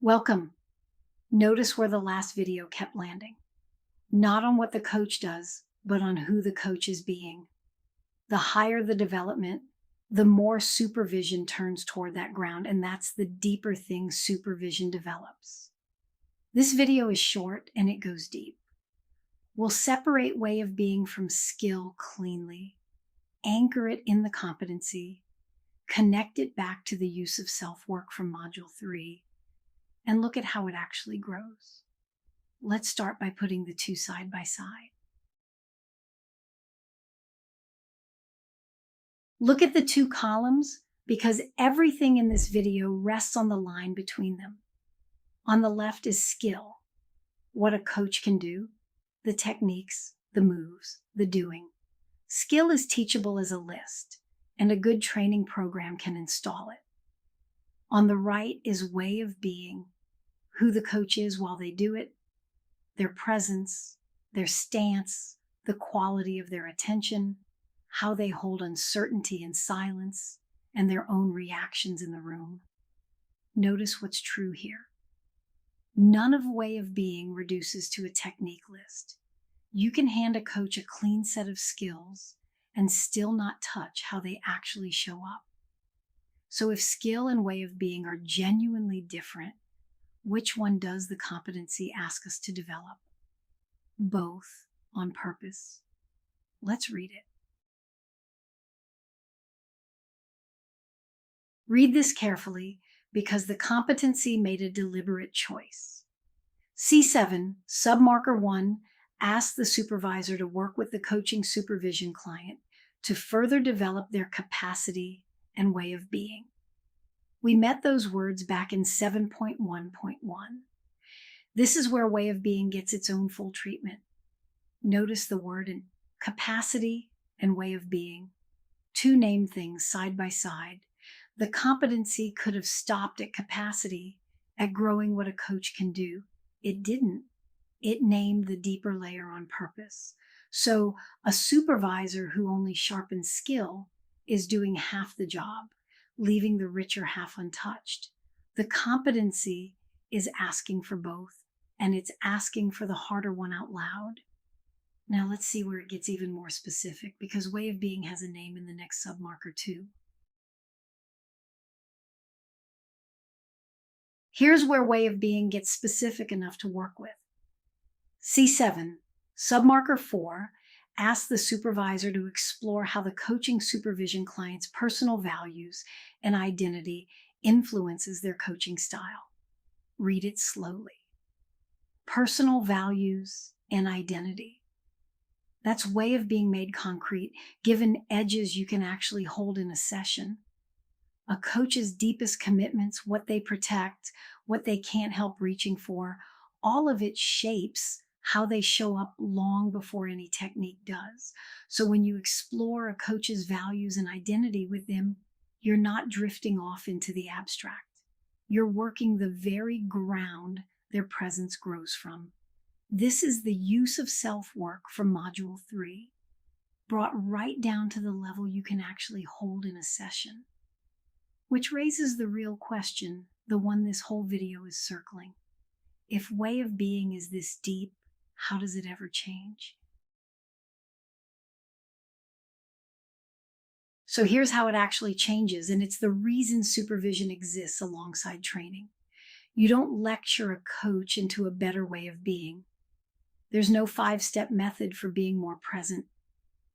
Welcome. Notice where the last video kept landing. Not on what the coach does, but on who the coach is being. The higher the development, the more supervision turns toward that ground, and that's the deeper thing supervision develops. This video is short and it goes deep. We'll separate way of being from skill cleanly, anchor it in the competency, connect it back to the use of self-work from Module 3, and look at how it actually grows. Let's start by putting the two side by side. Look at the two columns because everything in this video rests on the line between them. On the left is skill, what a coach can do, the techniques, the moves, the doing. Skill is teachable as a list, and a good training program can install it. On the right is way of being, who the coach is while they do it, their presence, their stance, the quality of their attention, how they hold uncertainty and silence, and their own reactions in the room. Notice what's true here. None of way of being reduces to a technique list. You can hand a coach a clean set of skills and still not touch how they actually show up. So if skill and way of being are genuinely different, which one does the competency ask us to develop? Both on purpose. Let's read it. Read this carefully because the competency made a deliberate choice. C7, submarker 1, asks the supervisor to work with the coaching supervision client to further develop their capacity and way of being. We met those words back in 7.1.1. This is where way of being gets its own full treatment. Notice the word in capacity and way of being, two named things side by side. The competency could have stopped at capacity, at growing what a coach can do. It didn't. It named the deeper layer on purpose. So a supervisor who only sharpens skill is doing half the job, leaving the richer half untouched. The competency is asking for both, and it's asking for the harder one out loud. Now let's see where it gets even more specific, because way of being has a name in the next submarker too. Here's where way of being gets specific enough to work with. C7, submarker 4, asks the supervisor to explore how the coaching supervision client's personal values and identity influences their coaching style. Read it slowly. Personal values and identity. That's way of being made concrete, given edges you can actually hold in a session. A coach's deepest commitments, what they protect, what they can't help reaching for, all of it shapes how they show up long before any technique does. So when you explore a coach's values and identity with them, you're not drifting off into the abstract. You're working the very ground their presence grows from. This is the use of self-work from Module 3, brought right down to the level you can actually hold in a session. Which raises the real question, the one this whole video is circling. If way of being is this deep, how does it ever change? So here's how it actually changes, and it's the reason supervision exists alongside training. You don't lecture a coach into a better way of being. There's no 5-step method for being more present.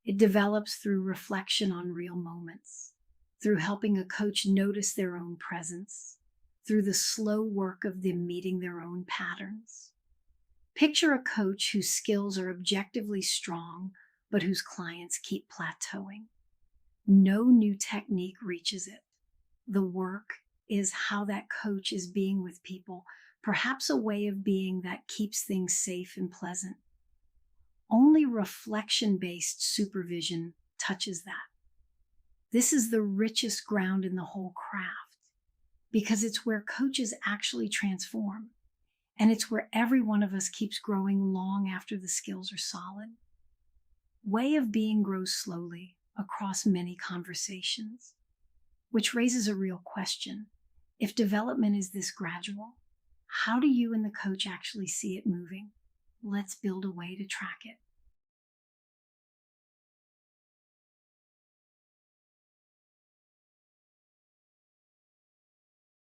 It develops through reflection on real moments, through helping a coach notice their own presence, through the slow work of them meeting their own patterns. Picture a coach whose skills are objectively strong, but whose clients keep plateauing. No new technique reaches it. The work is how that coach is being with people, perhaps a way of being that keeps things safe and pleasant. Only reflection-based supervision touches that. This is the richest ground in the whole craft because it's where coaches actually transform, and it's where every one of us keeps growing long after the skills are solid. Way of being grows slowly across many conversations, which raises a real question. If development is this gradual, How do you and the coach actually see it moving? Let's build a way to track it.